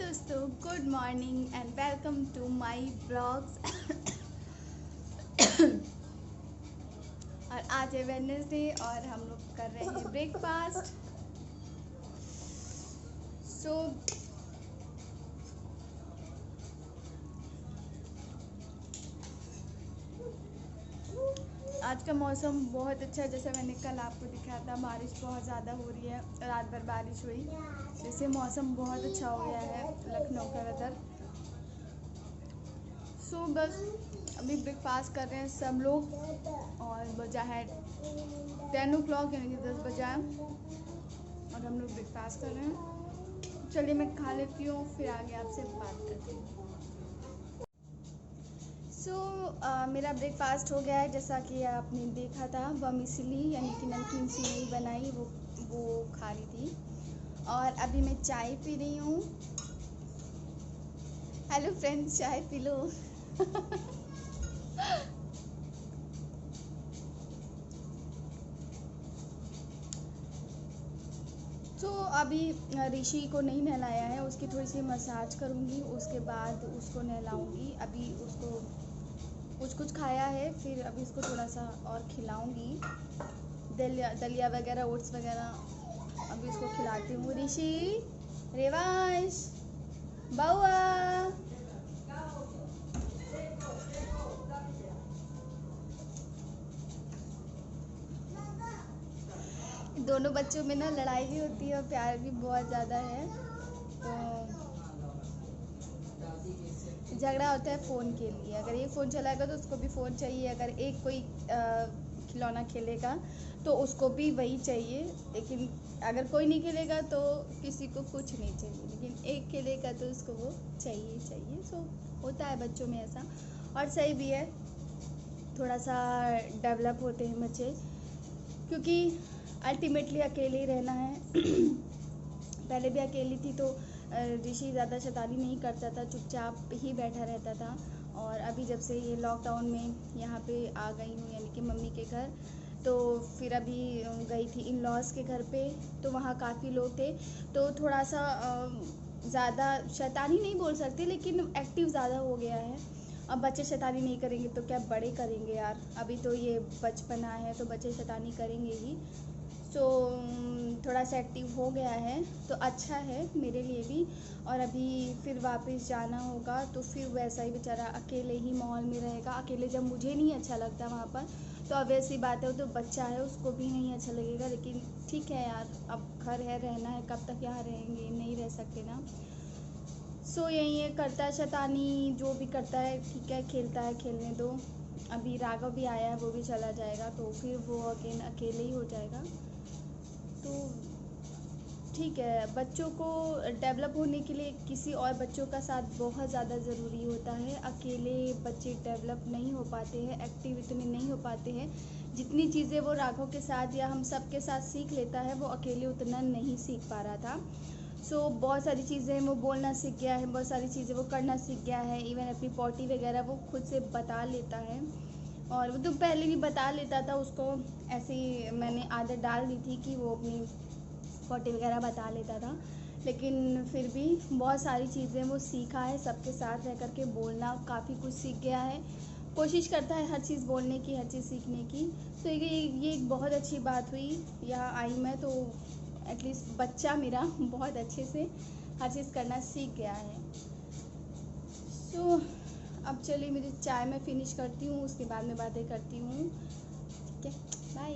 दोस्तों, good morning and welcome to my blogs. और आज है वेडनेसडे और हम लोग कर रहे हैं ब्रेकफास्ट। सो आज का मौसम बहुत अच्छा है। जैसे मैंने कल आपको दिखाया था, बारिश बहुत ज़्यादा हो रही है, रात भर बारिश हुई, जिससे मौसम बहुत अच्छा हो गया है लखनऊ का वेदर। सो बस अभी ब्रेकफास्ट कर रहे हैं सब लोग और बजा है 10 o'clock, यानी कि 10 बजा और हम लोग ब्रेकफास्ट कर रहे हैं। चलिए मैं खा लेती हूँ, फिर आगे आपसे बात करती हूँ। मेरा ब्रेकफास्ट हो गया है। जैसा कि आपने देखा था, वर्मिसेली यानी कि नमकीन सिवई बनाई, वो खा रही थी। और अभी मैं चाय पी रही हूँ। हेलो फ्रेंड्स, चाय पी लो। तो अभी ऋषि को नहीं नहलाया है, उसकी थोड़ी सी मसाज करूँगी, उसके बाद उसको नहलाऊँगी। अभी उसको कुछ खाया है, फिर अभी इसको थोड़ा सा और खिलाऊँगी, दलिया वगैरह, ओट्स वगैरह अभी उसको खिलाती हूँ। ऋषि, रेवांश, बाउआ, दोनों बच्चों में ना लड़ाई भी होती है और प्यार भी बहुत ज़्यादा है। तो झगड़ा होता है फ़ोन के लिए। अगर एक फ़ोन चलाएगा तो उसको भी फ़ोन चाहिए, अगर एक कोई खिलौना खेलेगा तो उसको भी वही चाहिए। लेकिन अगर कोई नहीं खेलेगा तो किसी को कुछ नहीं चाहिए, लेकिन एक खेलेगा तो उसको वो चाहिए। सो होता है बच्चों में ऐसा, और सही भी है। थोड़ा सा डेवलप होते हैं बच्चे, क्योंकि अल्टीमेटली अकेले ही रहना है। पहले भी अकेली थी तो ऋषि ज़्यादा शैतानी नहीं करता था, चुपचाप ही बैठा रहता था। और अभी जब से ये लॉकडाउन में यहाँ पे आ गई हूँ, यानी कि मम्मी के घर, तो फिर अभी गई थी इन लॉज के घर पे, तो वहाँ काफ़ी लोग थे, तो थोड़ा सा ज़्यादा शैतानी नहीं बोल सकते, लेकिन एक्टिव ज़्यादा हो गया है। अब बच्चे शैतानी नहीं करेंगे तो क्या बड़े करेंगे यार। अभी तो ये बचपना है तो बच्चे शैतानी करेंगे ही। तो थोड़ा सा एक्टिव हो गया है तो अच्छा है मेरे लिए भी। और अभी फिर वापस जाना होगा तो फिर वैसा ही बेचारा अकेले ही माहौल में रहेगा। अकेले जब मुझे नहीं अच्छा लगता वहाँ पर, तो अब ऐसी बात है, वो तो बच्चा है, उसको भी नहीं अच्छा लगेगा। लेकिन ठीक है यार, अब घर है, रहना है, कब तक यहाँ रहेंगे, नहीं रह सकते ना। सो यही है, करता है शैतानी, जो भी करता है ठीक है, खेलता है, खेलने दो। अभी राघव भी आया है, वो भी चला जाएगा तो फिर वो अगेन अकेले ही हो जाएगा। तो ठीक है, बच्चों को डेवलप होने के लिए किसी और बच्चों का साथ बहुत ज़्यादा ज़रूरी होता है। अकेले बच्चे डेवलप नहीं हो पाते हैं, एक्टिव इतने नहीं हो पाते हैं। जितनी चीज़ें वो राघव के साथ या हम सब के साथ सीख लेता है, वो अकेले उतना नहीं सीख पा रहा था। सो बहुत सारी चीज़ें वो बोलना सीख गया है, बहुत सारी चीज़ें वो करना सीख गया है। इवन अपनी पॉटी वगैरह वो खुद से बता लेता है, और वो तो पहले भी बता लेता था। उसको ऐसी मैंने आदत डाल दी थी कि वो अपनी पॉटी वगैरह बता लेता था, लेकिन फिर भी बहुत सारी चीज़ें वो सीखा है। सबके साथ रह कर के बोलना काफ़ी कुछ सीख गया है, कोशिश करता है हर चीज़ बोलने की, हर चीज़ सीखने की। तो ये एक बहुत अच्छी बात हुई। यहाँ आई मैं तो एटलीस्ट बच्चा मेरा बहुत अच्छे से हर चीज़ करना सीख गया है। सो अब चलिए मेरी चाय मैं फिनिश करती हूँ, उसके बाद में बातें करती हूँ। ठीक है, बाय।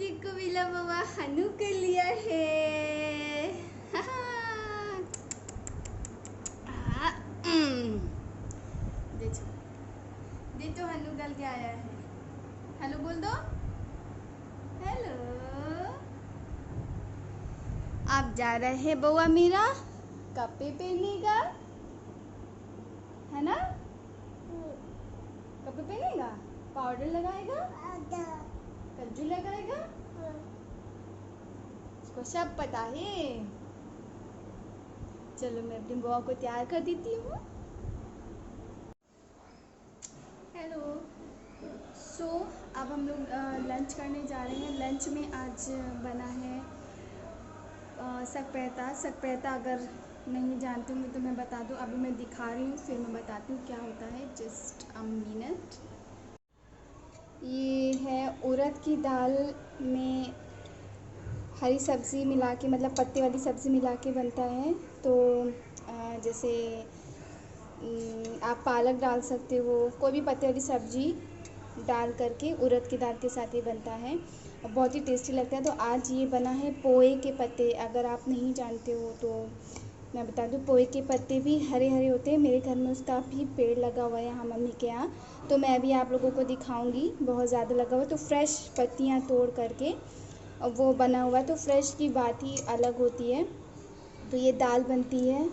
दीदी को मिला बाबा हनु कर लिया है। देखो हनु गल के आया है। हेलो बोल दो। हेलो। आप जा रहे हैं बउआ मेरा, कपड़े पहनेगा है ना? कपड़े पहनेगा, पाउडर लगाएगा, कज्जू लगाएगा, उसको सब पता है। चलो मैं अपनी बुआ को तैयार कर देती हूँ। हेलो। सो अब हम लोग लंच करने जा रहे हैं। लंच में आज बना है सकपैता। सकपैता अगर नहीं जानती हूँ तो मैं बता दूँ, अभी मैं दिखा रही हूँ फिर मैं बताती हूँ क्या होता है। Just a minute. ये है उड़द की दाल में हरी सब्ज़ी मिला के, मतलब पत्ते वाली सब्ज़ी मिला के बनता है। तो जैसे आप पालक डाल सकते हो, कोई भी पत्ते वाली सब्ज़ी डाल करके उड़द की दाल के साथ ही बनता है और बहुत ही टेस्टी लगता है। तो आज ये बना है पोए के पत्ते। अगर आप नहीं जानते हो तो मैं बता दूँ, पोए के पत्ते भी हरे हरे होते हैं। मेरे घर में उसका भी पेड़ लगा हुआ है यहाँ मम्मी के यहाँ, तो मैं अभी आप लोगों को दिखाऊंगी। बहुत ज़्यादा लगा हुआ है, तो फ्रेश पत्तियाँ तोड़ करके वो बना हुआ है, तो फ्रेश की बात ही अलग होती है। तो ये दाल बनती है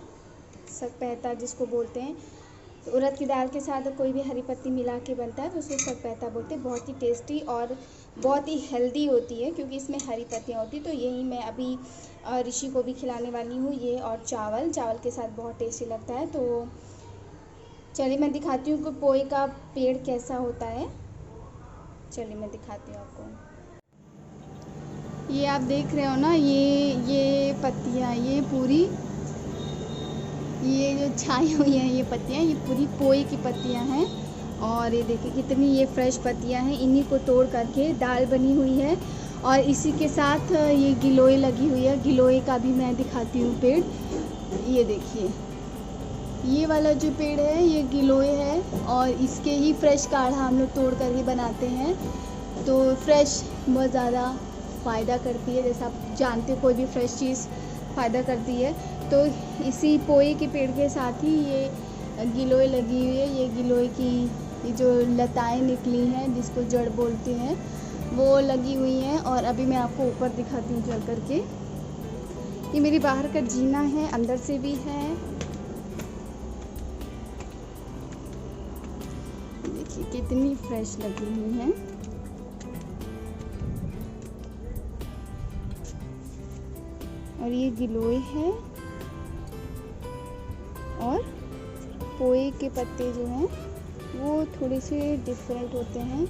सकपैता जिसको बोलते हैं। तो उड़द की दाल के साथ कोई भी हरी पत्ती मिला के बनता है तो उसको सकपैता बोलते हैं। बहुत ही टेस्टी और बहुत ही हेल्दी होती है क्योंकि इसमें हरी पत्तियाँ होती हैं। तो यही मैं अभी ऋषि को भी खिलाने वाली हूँ, ये और चावल के साथ बहुत टेस्टी लगता है। तो चलिए मैं दिखाती हूँ कि पोए का पेड़ कैसा होता है। चलिए मैं दिखाती हूँ आपको। ये आप देख रहे हो ना, ये पत्तियाँ, ये पूरी, ये जो छाई हुई हैं ये पत्तियाँ, ये पूरी पोए की पत्तियाँ हैं। और ये देखिए कितनी ये फ्रेश पत्तियाँ हैं, इन्हीं को तोड़ करके दाल बनी हुई है। और इसी के साथ ये गिलोय लगी हुई है। गिलोय का भी मैं दिखाती हूँ पेड़। ये देखिए, ये वाला जो पेड़ है ये गिलोय है और इसके ही फ्रेश काढ़ा हम लोग तोड़ कर ही बनाते हैं। तो फ्रेश बहुत ज़्यादा फ़ायदा करती है, जैसा आप जानते हो कोई भी फ्रेश चीज़ फ़ायदा करती है। तो इसी पोए के पेड़ के साथ ही ये गिलोय लगी हुई है। ये गिलोय की ये जो लताएं निकली हैं जिसको जड़ बोलते हैं वो लगी हुई हैं। और अभी मैं आपको ऊपर दिखाती हूँ चल करके। ये मेरी बाहर का जीना है, अंदर से भी है। देखिए कितनी फ्रेश लगी हुई हैं। और ये गिलोय है और पोए के पत्ते जो हैं वो थोड़े से डिफरेंट होते हैं।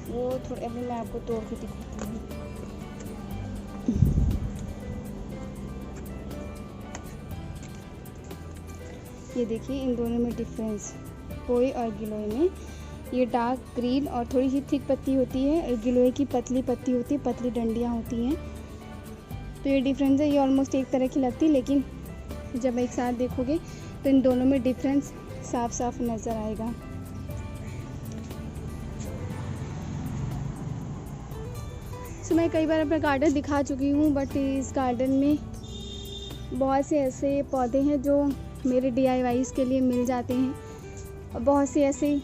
वो थोड़े, अभी मैं आपको तोड़ के दिखाती हूँ। ये देखिए इन दोनों में डिफरेंस, पोए और गिलोय में। ये डार्क ग्रीन और थोड़ी सी थिक पत्ती होती है और गिलोय की पतली पत्ती होती है, पतली डंडियाँ होती हैं। तो ये डिफरेंस है। ये ऑलमोस्ट एक तरह की लगती है, लेकिन जब एक साथ देखोगे तो इन दोनों में डिफरेंस साफ साफ नज़र आएगा। सो मैं कई बार अपना गार्डन दिखा चुकी हूँ, बट इस गार्डन में बहुत से ऐसे पौधे हैं जो मेरे DIYs के लिए मिल जाते हैं और बहुत से ऐसे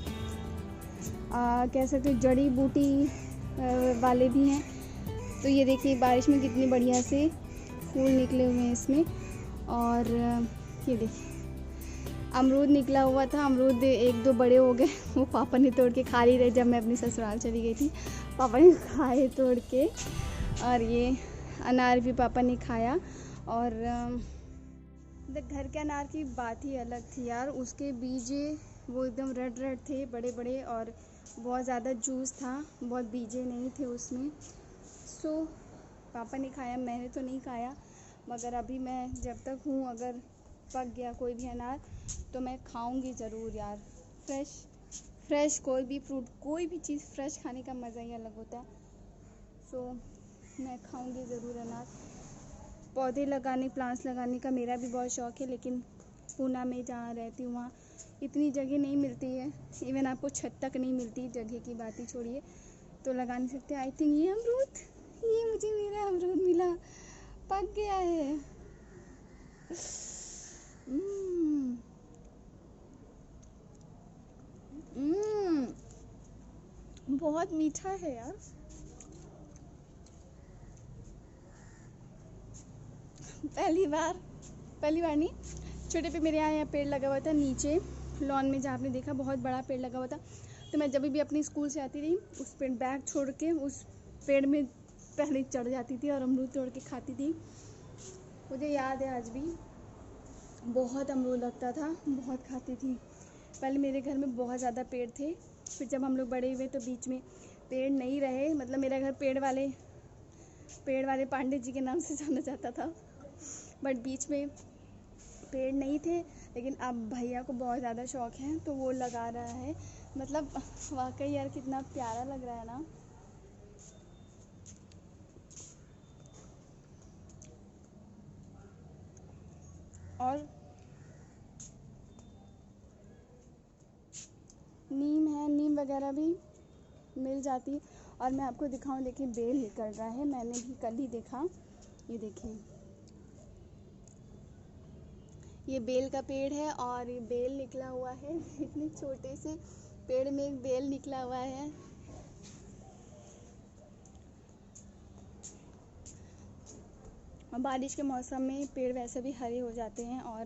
कह सकते हो जड़ी बूटी वाले भी हैं। तो ये देखिए बारिश में कितनी बढ़िया से फूल निकले हुए हैं इसमें। और ये देखिए अमरूद निकला हुआ था, अमरूद एक दो बड़े हो गए, वो पापा ने तोड़ के खा ही रहे। जब मैं अपनी ससुराल चली गई थी पापा ने खाए तोड़ के। और ये अनार भी पापा ने खाया। और घर के अनार की बात ही अलग थी यार। उसके बीज वो एकदम रेड रेड थे, बड़े बड़े, और बहुत ज़्यादा जूस था, बहुत बीजे नहीं थे उसमें। सो पापा ने खाया, मैंने तो नहीं खाया। मगर अभी मैं जब तक हूँ, अगर पक गया कोई भी अनार तो मैं खाऊंगी ज़रूर यार। फ्रेश कोई भी फ्रूट, कोई भी चीज़ फ्रेश खाने का मज़ा ही अलग होता है। सो मैं खाऊंगी ज़रूर अनार। पौधे लगाने, प्लांट्स लगाने का मेरा भी बहुत शौक़ है, लेकिन पूना में जहाँ रहती हूँ वहाँ इतनी जगह नहीं मिलती है। इवन आपको छत तक नहीं मिलती, जगह की बात ही छोड़िए, तो लगा नहीं सकते। आई थिंक ये पक गया है। हम्म बहुत मीठा है यार। पहली बार नहीं, छोटे पे मेरे यहाँ पेड़ लगा हुआ था नीचे लॉन में, जहाँ आपने देखा बहुत बड़ा पेड़ लगा हुआ था। तो मैं जब भी अपनी स्कूल से आती रही उस पेड़ बैग छोड़ के उस पेड़ में पहले चढ़ जाती थी और अमरूद तोड़ के खाती थी। मुझे याद है आज भी, बहुत अमरूद लगता था, बहुत खाती थी। पहले मेरे घर में बहुत ज़्यादा पेड़ थे, फिर जब हम लोग बड़े हुए तो बीच में पेड़ नहीं रहे। मतलब मेरा घर पेड़ वाले पांडे जी के नाम से जाना जाता था, बट बीच में पेड़ नहीं थे। लेकिन अब भैया को बहुत ज़्यादा शौक़ है तो वो लगा रहा है। मतलब वाकई यार कितना प्यारा लग रहा है ना। और नीम है, नीम वगैरह भी मिल जाती। और मैं आपको दिखाऊं, देखिए बेल निकल रहा है, मैंने भी कल ही देखा। ये देखिए, ये बेल का पेड़ है और ये बेल निकला हुआ है। इतने छोटे से पेड़ में एक बेल निकला हुआ है। बारिश के मौसम में पेड़ वैसे भी हरे हो जाते हैं। और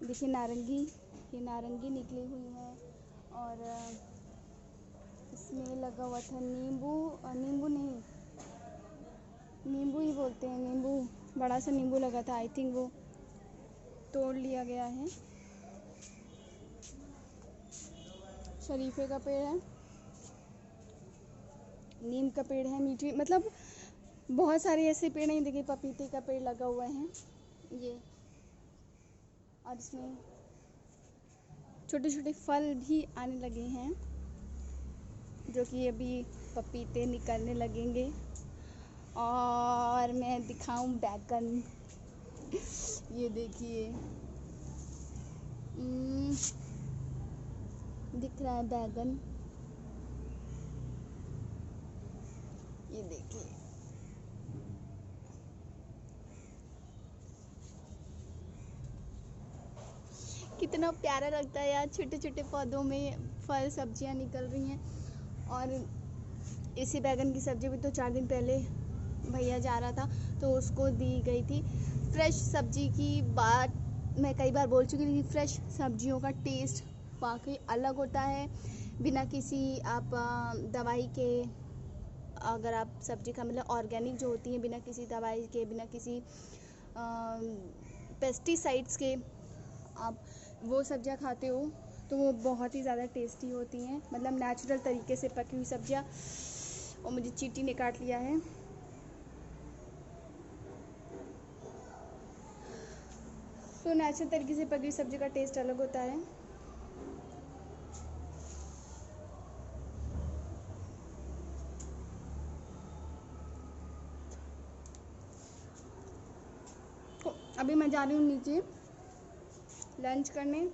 देखिए नारंगी, ये नारंगी निकली हुई है। और इसमें लगा हुआ था नींबू नहीं, नींबू ही बोलते हैं, नींबू, बड़ा सा नींबू लगा था। आई थिंक वो तोड़ लिया गया है। शरीफे का पेड़ है, नीम का पेड़ है, मीठी, मतलब बहुत सारे ऐसे पेड़ हैं। देखिए पपीते का पेड़ लगा हुआ है ये, और इसमें छोटे छोटे फल भी आने लगे हैं, जो कि अभी पपीते निकलने लगेंगे। और मैं दिखाऊं बैगन, ये देखिए दिख रहा है बैगन, ये देखिए। कितना प्यारा लगता है यार, छोटे छोटे पौधों में फल सब्जियां निकल रही हैं। और इसी बैगन की सब्जी भी तो 4 दिन पहले भैया जा रहा था तो उसको दी गई थी। फ्रेश सब्जी की बात मैं कई बार बोल चुकी थी, फ्रेश सब्जियों का टेस्ट वाकई अलग होता है। बिना किसी आप दवाई के, अगर आप सब्जी का मतलब ऑर्गेनिक जो होती है, बिना किसी दवाई के, बिना किसी पेस्टिसाइड्स के आप वो सब्जियां खाते हो तो वो बहुत ही ज़्यादा टेस्टी होती हैं। मतलब नेचुरल तरीके से पकी हुई सब्जियां। और मुझे चींटी ने काट लिया है। तो नेचुरल तरीके से पकी हुई सब्जी का टेस्ट अलग होता है। तो अभी मैं जा रही हूँ नीचे लंच करने।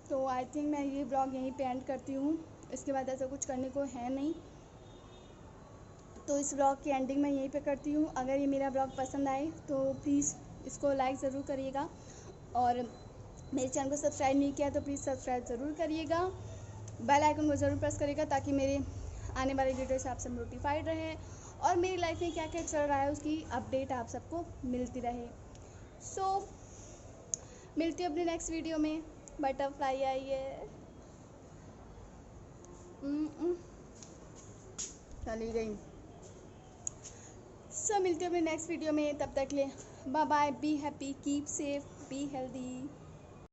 तो आई थिंक मैं ये ब्लॉग यहीं पे एंड करती हूँ। इसके बाद ऐसा कुछ करने को है नहीं, तो इस ब्लॉग की एंडिंग मैं यहीं पे करती हूँ। अगर ये मेरा ब्लॉग पसंद आए तो प्लीज़ इसको लाइक ज़रूर करिएगा। और मेरे चैनल को सब्सक्राइब नहीं किया तो प्लीज़ सब्सक्राइब ज़रूर करिएगा। बेल आइकन को ज़रूर प्रेस करिएगा ताकि मेरे आने वाले वीडियो से आप सब नोटिफाइड रहें और मेरी लाइफ में क्या क्या चल रहा है उसकी अपडेट आप सबको मिलती रहे। सो मिलती हूँ अपने नेक्स्ट वीडियो में। बटरफ्लाई आई है, चली गई। सो मिलती हूँ अपने नेक्स्ट वीडियो में, तब तक ले bye bye, be happy, keep safe, be healthy.